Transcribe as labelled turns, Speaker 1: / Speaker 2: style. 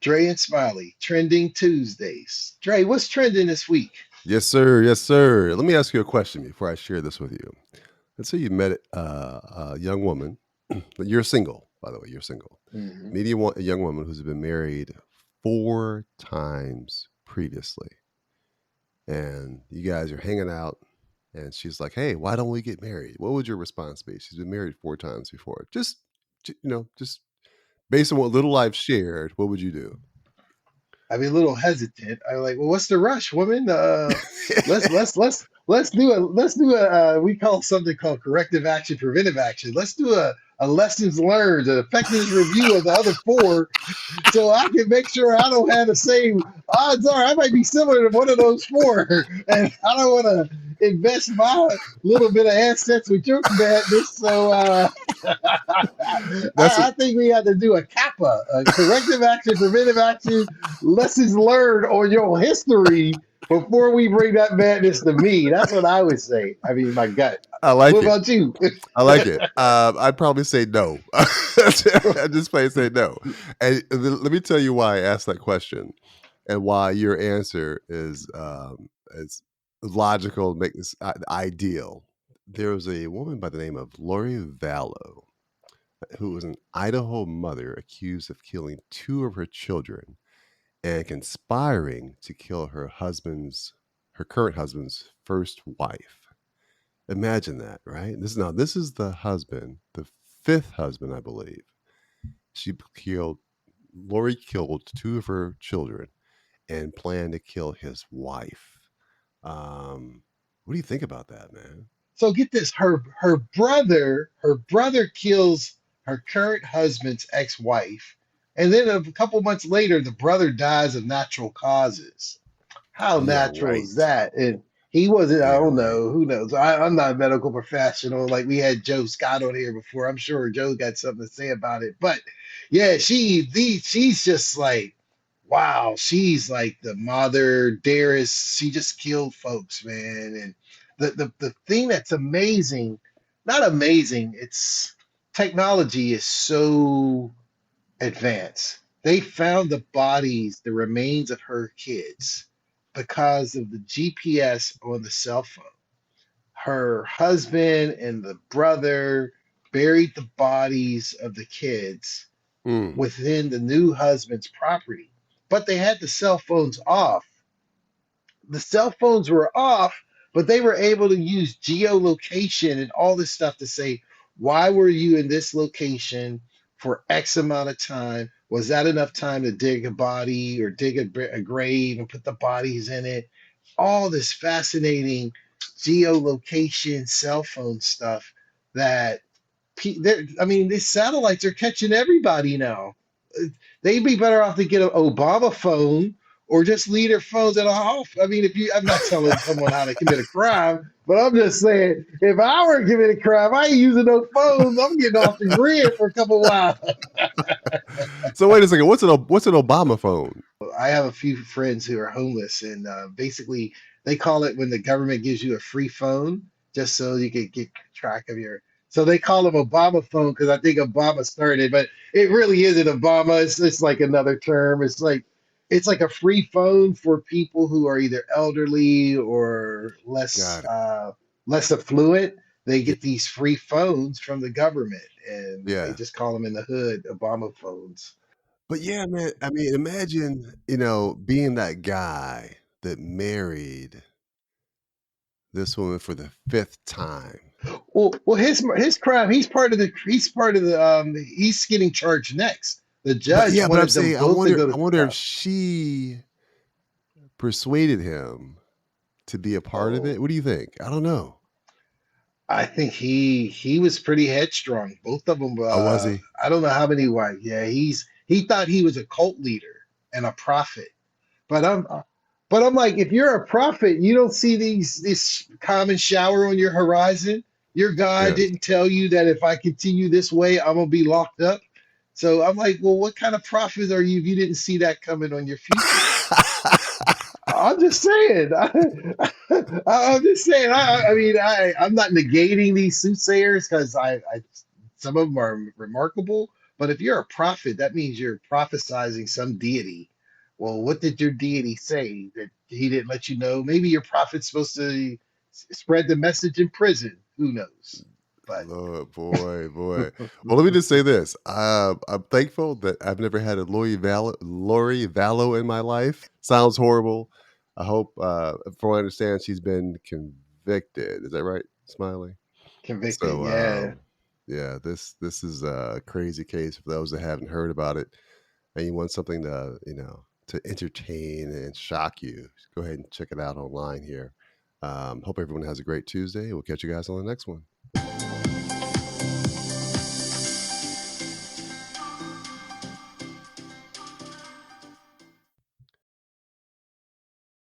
Speaker 1: Dre and Smiley, trending Tuesdays. Dre, what's trending this week?
Speaker 2: Yes, sir. Yes, sir. Let me ask you a question before I share this with you. Let's say you met a young woman. You're single, by the way. You're single.
Speaker 1: Hmm.
Speaker 2: Meet a young woman who's been married 4 times previously, and you guys are hanging out. And she's like, "Hey, why don't we get married?" What would your response be? She's been married 4 times before. Just based on what little I've shared, what would you do?
Speaker 1: I'd be a little hesitant. I'm like, well, what's the rush, woman? Let's do a we call something called corrective action, preventive action. Let's do a lessons learned, an effectiveness review of the other four, so I can make sure I don't have the same odds are I might be similar to one of those four, and I don't want to invest my little bit of assets with your madness. So
Speaker 2: That's
Speaker 1: I think we have to do a CAPA, a corrective action, preventive action, lessons learned on your history before we bring that madness to me. That's what I would say. I mean, my gut.
Speaker 2: I
Speaker 1: What
Speaker 2: like it.
Speaker 1: about you?
Speaker 2: I like it. I'd probably say no. I just plain say no. And let me tell you why I asked that question, and why your answer is logical, make this ideal. There was a woman by the name of Lori Vallow, who was an Idaho mother accused of killing two of her children and conspiring to kill her current husband's first wife. Imagine that, right? This is the husband, the fifth husband, I believe. She killed Lori killed two of her children and planned to kill his wife. What do you think about that, man?
Speaker 1: So get this, her brother kills her current husband's ex-wife, and then a couple months later, the brother dies of natural causes. How
Speaker 2: Yeah,
Speaker 1: natural is
Speaker 2: right.
Speaker 1: that? And he wasn't, I
Speaker 2: Yeah,
Speaker 1: don't
Speaker 2: right.
Speaker 1: know, who knows? I'm not a medical professional. Like we had Joe Scott on here before. I'm sure Joe got something to say about it. But yeah, she's just like, wow, she's like the mother dearest. She just killed folks, man. And the thing that's amazing, not amazing, it's technology is so advance. They found the bodies, the remains of her kids, because of the GPS on the cell phone. Her husband and the brother buried the bodies of the kids
Speaker 2: Mm,
Speaker 1: within the new husband's property, but they had the cell phones off. The cell phones were off, but they were able to use geolocation and all this stuff to say, why were you in this location for X amount of time? Was that enough time to dig a body or dig a grave and put the bodies in it? All this fascinating geolocation cell phone stuff that I mean, these satellites are catching everybody now. Uh, They'd be better off to get an Obama phone or just leave their phones at a off. I mean, if you, I'm not telling someone how to commit a crime, but I'm just saying, if I were to commit a crime, I ain't using no phones. I'm getting off the grid for a couple of while.
Speaker 2: so wait a second. What's an Obama phone?
Speaker 1: I have a few friends who are homeless, and basically they call it when the government gives you a free phone, just so you can get track of your. So they call them Obama phone because I think Obama started, but it really isn't Obama. It's like another term. It's like a free phone for people who are either elderly or
Speaker 2: Got it.
Speaker 1: less affluent. They
Speaker 2: Yeah,
Speaker 1: get these free phones from the government, and they
Speaker 2: yeah.
Speaker 1: just call them in the hood Obama phones.
Speaker 2: But yeah, man. I mean, imagine being that guy that married this woman for the fifth time.
Speaker 1: Well, his crime. He's part of the. He's getting charged next. The
Speaker 2: But
Speaker 1: judge
Speaker 2: yeah, but I'm
Speaker 1: wanted them
Speaker 2: saying,
Speaker 1: both to go
Speaker 2: I
Speaker 1: to
Speaker 2: wonder if
Speaker 1: trial.
Speaker 2: she persuaded him to be a part of it.
Speaker 1: Oh,
Speaker 2: What do you think? I don't know.
Speaker 1: I think he was pretty headstrong. Both of them.
Speaker 2: Oh, was he?
Speaker 1: I don't know how many wives. Yeah, he thought he was a cult leader and a prophet. But I'm like, if you're a prophet, you don't see this common shower on your horizon. Your God
Speaker 2: Yeah.
Speaker 1: didn't tell you that if I continue this way, I'm gonna be locked up. So I'm like, well, what kind of prophet are you if you didn't see that coming on your future? I'm just saying. I'm just saying. I mean, I'm not negating these soothsayers because some of them are remarkable, But if you're a prophet, that means you're prophesizing some deity. Well, what did your deity say that he didn't let you know? Maybe your prophet's supposed to spread the message in prison. Who knows? But
Speaker 2: Lord, boy, boy. Well, let me just say this. I'm thankful that I've never had a Lori Vallow in my life. Sounds horrible. I hope, from what I understand, she's been convicted. Is that right, Smiley?
Speaker 1: convicted,
Speaker 2: So,
Speaker 1: yeah.
Speaker 2: yeah, this is a crazy case for those that haven't heard about it, and you want something to, to entertain and shock you. Go ahead and check it out online here. Hope everyone has a great Tuesday. We'll catch you guys on the next one.